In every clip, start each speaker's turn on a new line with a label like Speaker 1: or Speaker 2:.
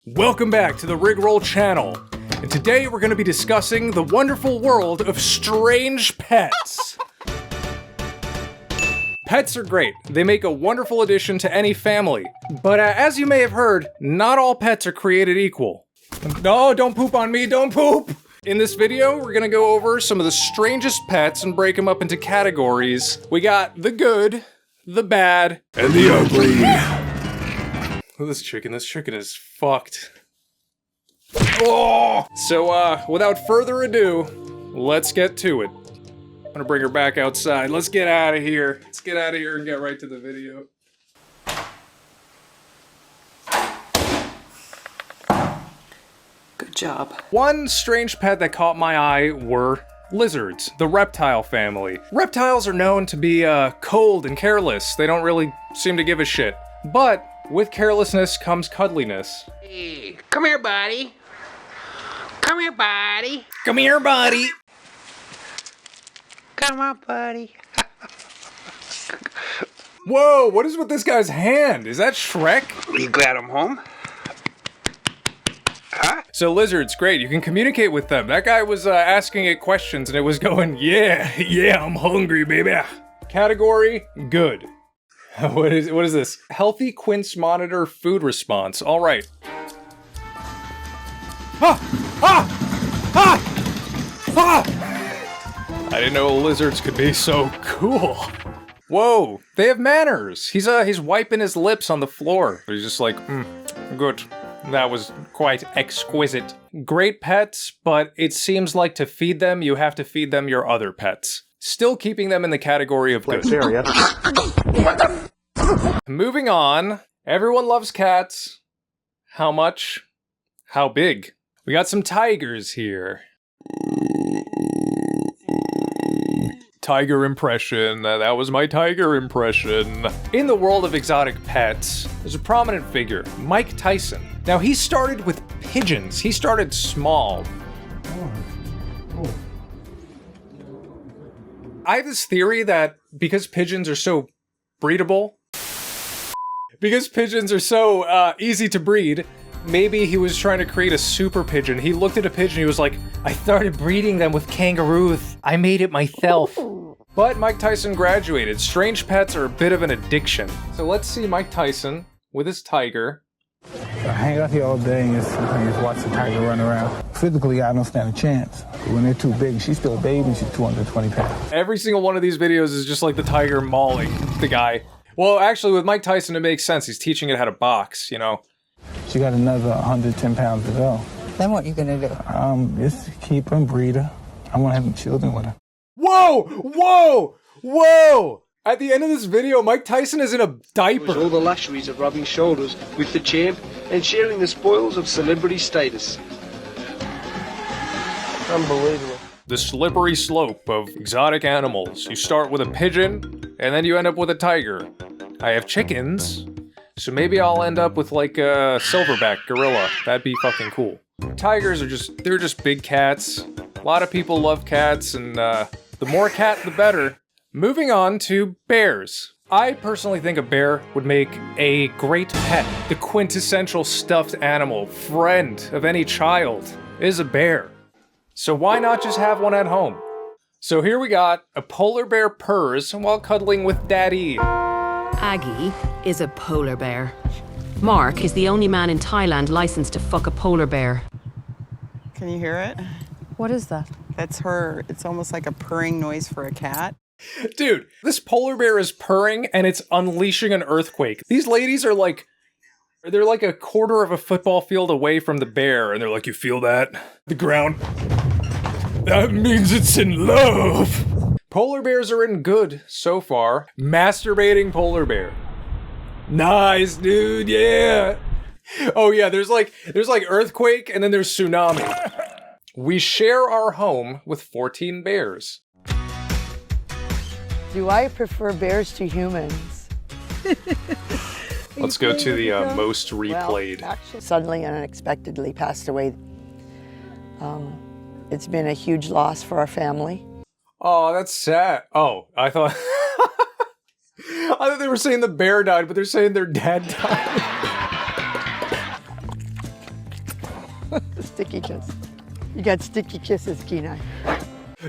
Speaker 1: Welcome back to the Rigroll channel, and today we're going to be discussing the wonderful world of strange pets. Pets are great. They make a wonderful addition to any family. But as you may have heard, not all pets are created equal. No, don't poop on me, don't poop! In this video, we're gonna go over some of the strangest pets and break them up into categories. We got the good, the bad, and the ugly. Look at this chicken is fucked. Oh! So, without further ado, let's get to it. I'm gonna bring her back outside. Let's get out of here. Let's get out of here and get right to the video.
Speaker 2: Good job.
Speaker 1: One strange pet that caught my eye were lizards, the reptile family. Reptiles are known to be cold and careless. They don't really seem to give a shit. But with carelessness comes cuddliness.
Speaker 3: Hey, come here, buddy. Come here, buddy.
Speaker 1: Come here, buddy.
Speaker 3: Come on, buddy.
Speaker 1: Whoa, what is with this guy's hand? Is that Shrek?
Speaker 3: You glad I'm home? Huh?
Speaker 1: So lizards, great, you can communicate with them. That guy was asking it questions and it was going, yeah, I'm hungry, baby. Category, good. What is this? Healthy quince monitor food response. All right. I didn't know lizards could be so cool. Whoa, they have manners. He's wiping his lips on the floor. He's just like, good. That was quite exquisite. Great pets, but it seems like to feed them, you have to feed them your other pets. Still keeping them in the category of good. Moving on. Everyone loves cats. How much? How big? We got some tigers here. Tiger impression. That was my tiger impression. In the world of exotic pets, there's a prominent figure, Mike Tyson. Now, he started with pigeons. He started small. I have this theory that because pigeons are so breedable, because pigeons are so easy to breed, maybe he was trying to create a super pigeon. He looked at a pigeon, he was like, I started breeding them with kangaroos. I made it myself. But Mike Tyson graduated. Strange pets are a bit of an addiction. So let's see Mike Tyson with his tiger.
Speaker 4: I hang out here all day and just watch the tiger run around. Physically, I don't stand a chance. When they're too big, she's still a baby, she's 220 pounds.
Speaker 1: Every single one of these videos is just like the tiger mauling the guy. Well, actually, with Mike Tyson, it makes sense. He's teaching it how to box, you know?
Speaker 4: She got another 110 pounds to go.
Speaker 5: Then what are you gonna do?
Speaker 4: Just keep her and breed her. I want to have children with her.
Speaker 1: Whoa! Whoa! Whoa! At the end of this video, Mike Tyson is in a diaper.
Speaker 6: All the luxuries of rubbing shoulders with the champ and sharing the spoils of celebrity status. Unbelievable.
Speaker 1: The slippery slope of exotic animals. You start with a pigeon, and then you end up with a tiger. I have chickens, so maybe I'll end up with like a silverback gorilla. That'd be fucking cool. Tigers are they're just big cats. A lot of people love cats, and the more cat, the better. Moving on to bears. I personally think a bear would make a great pet. The quintessential stuffed animal, friend of any child, is a bear. So why not just have one at home? So here we got a polar bear purrs while cuddling with daddy.
Speaker 2: Aggie is a polar bear. Mark is the only man in Thailand licensed to fuck a polar bear.
Speaker 7: Can you hear it?
Speaker 5: What is that?
Speaker 7: That's her. It's almost like a purring noise for a cat.
Speaker 1: Dude, this polar bear is purring and it's unleashing an earthquake. These ladies are like, they're like a quarter of a football field away from the bear, and they're like, you feel that? The ground? That means it's in love. Polar bears are in good so far. Masturbating polar bear. Nice, dude, yeah. Oh yeah, there's like earthquake and then there's tsunami. We share our home with 14 bears.
Speaker 5: Do I prefer bears to humans?
Speaker 1: Let's go to the most replayed.
Speaker 5: Well, actually, suddenly and unexpectedly passed away. It's been a huge loss for our family.
Speaker 1: Oh, that's sad. Oh, I thought they were saying the bear died, but they're saying their dad died.
Speaker 5: Sticky kiss. You got sticky kisses, Kenai.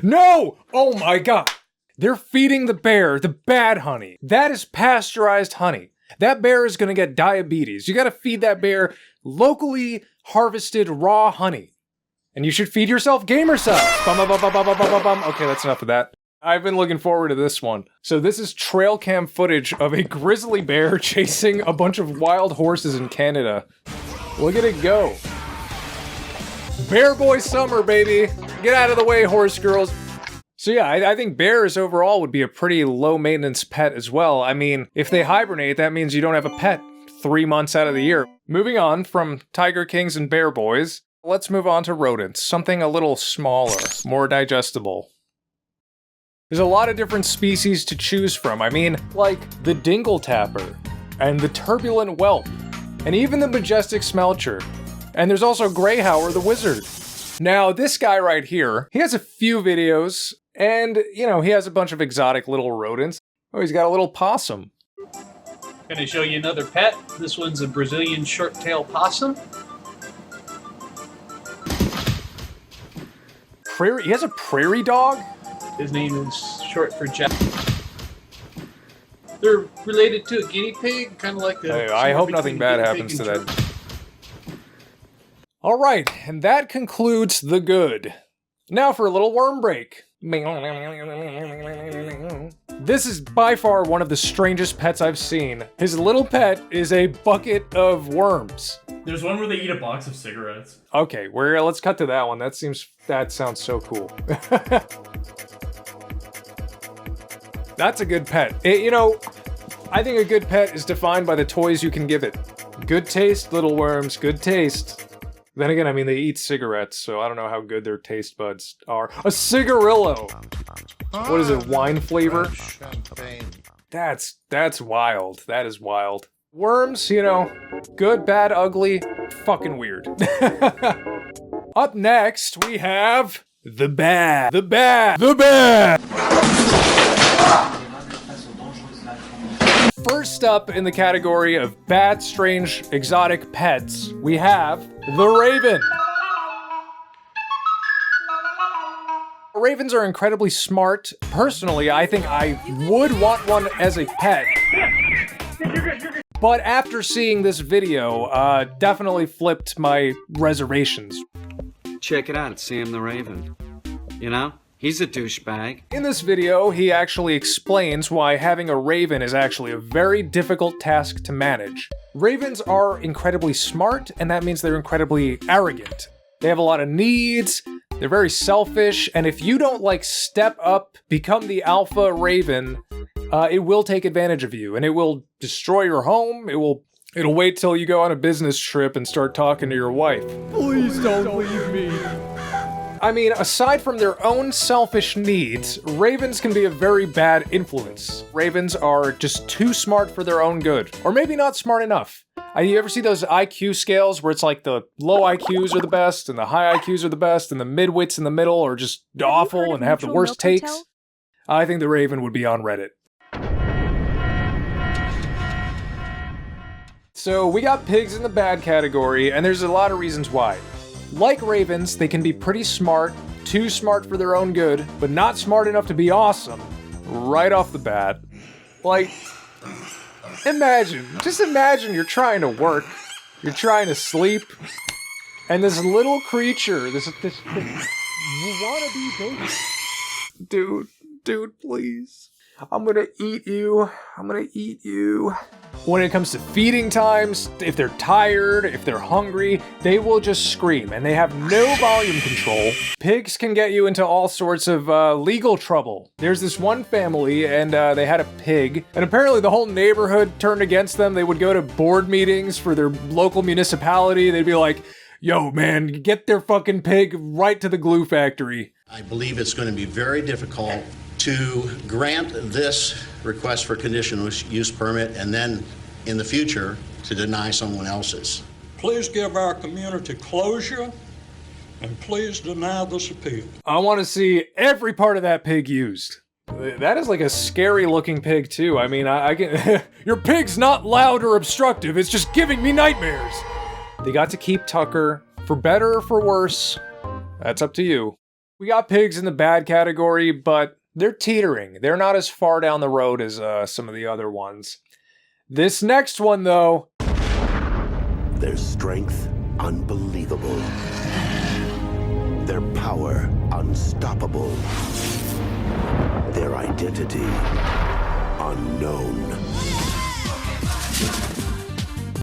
Speaker 1: No! Oh my god! They're feeding the bear the bad honey. That is pasteurized honey. That bear is gonna get diabetes. You gotta feed that bear locally harvested raw honey. And you should feed yourself gamer subs. Bum, bum, bum, bum, bum, bum, bum, bum. Okay, that's enough of that. I've been looking forward to this one. So this is trail cam footage of a grizzly bear chasing a bunch of wild horses in Canada. Look at it go. Bear boy summer, baby. Get out of the way, horse girls. So yeah, I think bears overall would be a pretty low maintenance pet as well. I mean, if they hibernate, that means you don't have a pet 3 months out of the year. Moving on from tiger kings and bear boys, let's move on to rodents. Something a little smaller, more digestible. There's a lot of different species to choose from. I mean, like the dingle tapper, and the turbulent whelp, and even the majestic smelcher. And there's also Greyhour the wizard. Now, this guy right here, he has a few videos, and, you know, he has a bunch of exotic little rodents. Oh, he's got a little possum.
Speaker 8: Gonna show you another pet. This one's a Brazilian short-tailed possum.
Speaker 1: He has a prairie dog?
Speaker 8: His name is short for Jack. They're related to a guinea pig, kind of like a...
Speaker 1: I hope nothing bad happens to that. Alright, and that concludes the good. Now for a little worm break. This is by far one of the strangest pets I've seen. His little pet is a bucket of worms.
Speaker 9: There's one where they eat a box of cigarettes.
Speaker 1: Okay, let's cut to that one. That sounds so cool. That's a good pet. I think a good pet is defined by the toys you can give it. Good taste, little worms, good taste. Then again, I mean, they eat cigarettes, so I don't know how good their taste buds are. A cigarillo! What is it, wine flavor?
Speaker 10: Champagne.
Speaker 1: That's wild. That is wild. Worms, good, bad, ugly, fucking weird. Up next, we have the bad. The bad. The bad! First up in the category of bad, strange, exotic pets, we have the raven. Ravens are incredibly smart. Personally, I think I would want one as a pet. But after seeing this video, definitely flipped my reservations.
Speaker 11: Check it out, it's Sam the Raven. He's a douchebag.
Speaker 1: In this video, he actually explains why having a raven is actually a very difficult task to manage. Ravens are incredibly smart, and that means they're incredibly arrogant. They have a lot of needs, they're very selfish, and if you don't step up, become the alpha raven, it will take advantage of you, and it will destroy your home, it'll wait till you go on a business trip and start talking to your wife. Please don't leave me. I mean, aside from their own selfish needs, ravens can be a very bad influence. Ravens are just too smart for their own good. Or maybe not smart enough. You ever see those IQ scales where it's like the low IQs are the best, and the high IQs are the best, and the midwits in the middle are just awful and have the worst takes? I think the raven would be on Reddit. So we got pigs in the bad category, and there's a lot of reasons why. Like ravens, they can be pretty smart, too smart for their own good, but not smart enough to be awesome, right off the bat. Just imagine you're trying to work, you're trying to sleep, and this little creature, this wannabe baby. Dude, please. I'm gonna eat you. When it comes to feeding times, if they're tired, if they're hungry, they will just scream, and they have no volume control. Pigs can get you into all sorts of legal trouble. There's this one family, and they had a pig, and apparently the whole neighborhood turned against them. They would go to board meetings for their local municipality. They'd be like, yo, man, get their fucking pig right to the glue factory.
Speaker 12: I believe it's going to be very difficult to grant this request for conditional use permit and then in the future to deny someone else's.
Speaker 13: Please give our community closure and please deny this appeal.
Speaker 1: I want to see every part of that pig used. That is like a scary looking pig too. I mean, I can your pig's not loud or obstructive, it's just giving me nightmares. They got to keep Tucker For better or for worse, that's up to you. We got pigs in the bad category, but they're teetering. They're not as far down the road as some of the other ones. This next one, though.
Speaker 10: Their strength, unbelievable. Their power, unstoppable. Their identity, unknown.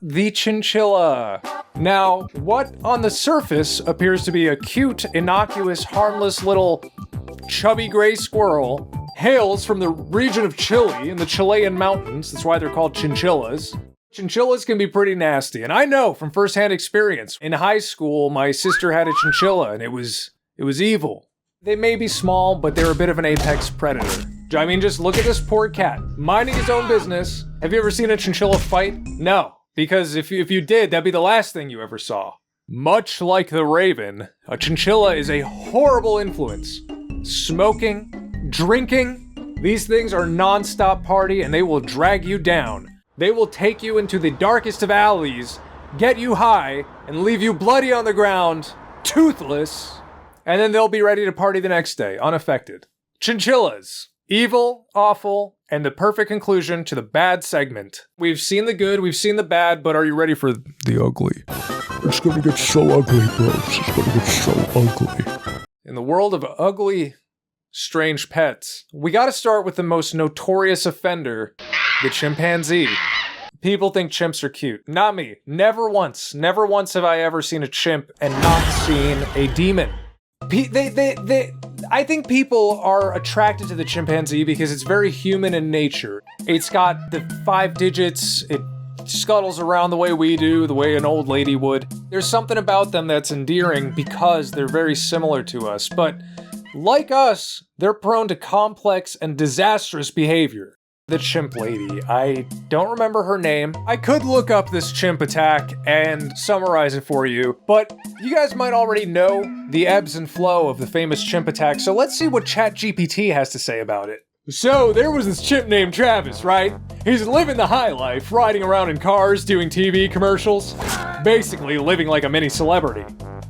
Speaker 1: The chinchilla. Now, what on the surface appears to be a cute, innocuous, harmless little chubby gray squirrel hails from the region of Chile in the Chilean mountains. That's why they're called chinchillas. Chinchillas can be pretty nasty, and I know from firsthand experience. In high school, my sister had a chinchilla, and it was evil. They may be small, but they're a bit of an apex predator. I mean, just look at this poor cat, minding his own business. Have you ever seen a chinchilla fight? No, because if you did, that'd be the last thing you ever saw. Much like the raven, a chinchilla is a horrible influence. Smoking, drinking, these things are non-stop party, and they will drag you down. They will take you into the darkest of alleys, get you high, and leave you bloody on the ground, toothless, and then they'll be ready to party the next day, unaffected. Chinchillas. Evil, awful, and the perfect conclusion to the bad segment. We've seen the good, we've seen the bad, but are you ready for the ugly?
Speaker 14: It's gonna get so ugly, bros. It's gonna get so ugly.
Speaker 1: In the world of ugly, strange pets, we gotta start with the most notorious offender, the chimpanzee. People think chimps are cute. Not me. Never once have I ever seen a chimp and not seen a demon. I think people are attracted to the chimpanzee because it's very human in nature. It's got the 5 digits, it scuttles around the way we do, the way an old lady would. There's something about them that's endearing because they're very similar to us, but like us, they're prone to complex and disastrous behavior. The chimp lady, I don't remember her name. I could look up this chimp attack and summarize it for you, but you guys might already know the ebbs and flow of the famous chimp attack, so let's see what ChatGPT has to say about it. So, there was this chimp named Travis, right? He's living the high life, riding around in cars, doing TV commercials, basically living like a mini celebrity.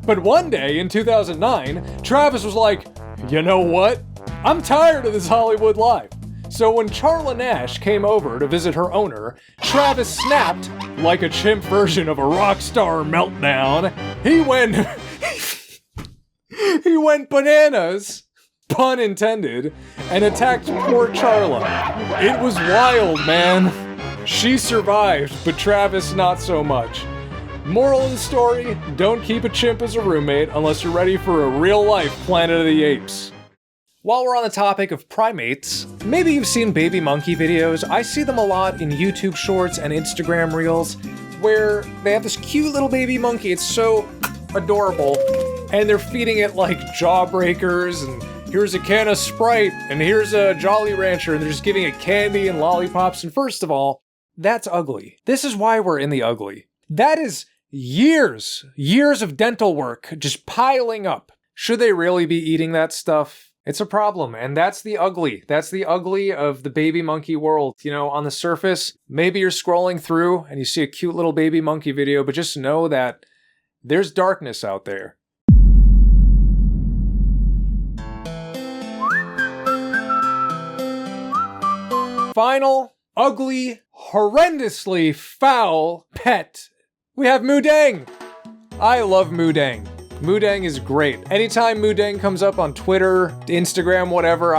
Speaker 1: But one day in 2009, Travis was like, you know what? I'm tired of this Hollywood life. So when Charla Nash came over to visit her owner, Travis snapped, like a chimp version of a rock star meltdown. He went bananas, pun intended, and attacked poor Charla. It was wild, man. She survived, but Travis not so much. Moral of the story, don't keep a chimp as a roommate unless you're ready for a real-life Planet of the Apes. While we're on the topic of primates, maybe you've seen baby monkey videos. I see them a lot in YouTube shorts and Instagram reels, where they have this cute little baby monkey. It's so adorable, and they're feeding it like Jawbreakers, and here's a can of Sprite, and here's a Jolly Rancher, and they're just giving it candy and lollipops. And first of all, that's ugly. This is why we're in the ugly. That is years of dental work just piling up. Should they really be eating that stuff? It's a problem, and that's the ugly. That's the ugly of the baby monkey world. You know, on the surface, maybe you're scrolling through and you see a cute little baby monkey video, but just know that there's darkness out there. Final, ugly, horrendously foul pet. We have Moo Deng. I love Moo Deng. Moo Deng is great. Anytime Moo Deng comes up on Twitter, Instagram, whatever,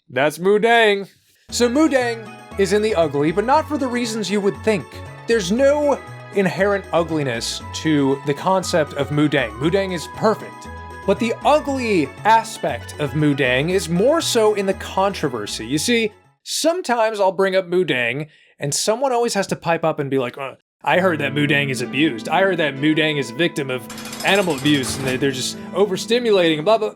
Speaker 1: that's Moo Deng. So Moo Deng is in the ugly, but not for the reasons you would think. There's no inherent ugliness to the concept of Moo Deng. Moo Deng is perfect. But the ugly aspect of Moo Deng is more so in the controversy. You see, sometimes I'll bring up Moo Deng, and someone always has to pipe up and be like, I heard that Moo Deng is abused. I heard that Moo Deng is a victim of animal abuse and they're just overstimulating and blah, blah.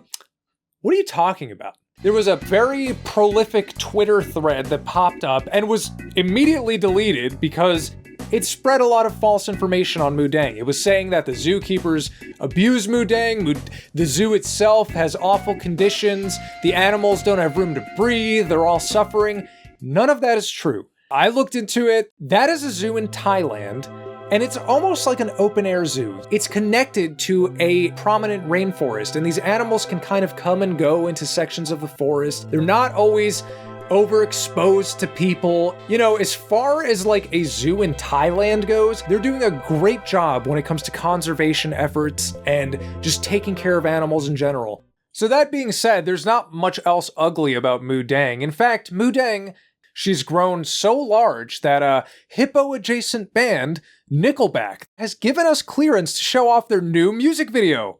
Speaker 1: What are you talking about? There was a very prolific Twitter thread that popped up and was immediately deleted because it spread a lot of false information on Moo Deng. It was saying that the zookeepers abuse Moo Deng, the zoo itself has awful conditions, the animals don't have room to breathe, they're all suffering. None of that is true. I looked into it. That is a zoo in Thailand, And it's almost like an open-air zoo. It's connected to a prominent rainforest, and these animals can kind of come and go into sections of the forest. They're not always overexposed to people. You know, as far as like a zoo in Thailand goes, they're doing a great job when it comes to conservation efforts and just taking care of animals in general. So that being said, there's not much else ugly about Moo Deng. In fact, Moo Deng, she's grown so large that a hippo-adjacent band, Nickelback, has given us clearance to show off their new music video.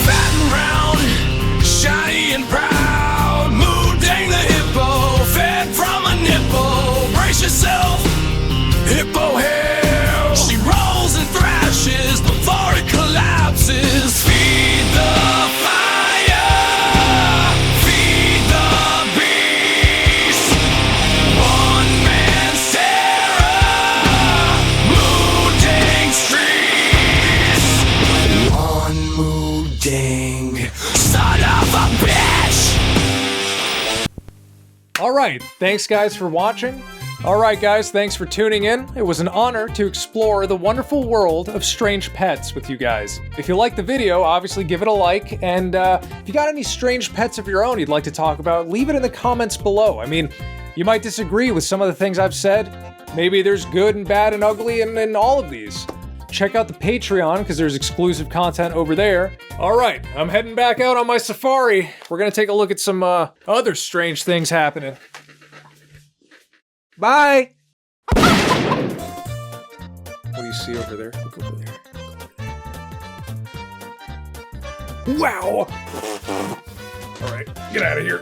Speaker 15: Fat and round, shiny and proud, Moo Deng the hippo, fed from a nipple. Brace yourself, hippo hair. She rolls and thrashes before it collapses. Feed the fire, feed the beast. One man's terror, Moo Deng streets. One Moo Deng, son of a bitch.
Speaker 1: Alright, thanks guys for watching. Alright guys, thanks for tuning in. It was an honor to explore the wonderful world of strange pets with you guys. If you liked the video, obviously give it a like, and if you got any strange pets of your own you'd like to talk about, leave it in the comments below. I mean, you might disagree with some of the things I've said. Maybe there's good and bad and ugly in all of these. Check out the Patreon, because there's exclusive content over there. Alright, I'm heading back out on my safari. We're gonna take a look at some other strange things happening. Bye! What do you see over there? Look over there. Look over there. Wow! Alright, get out of here.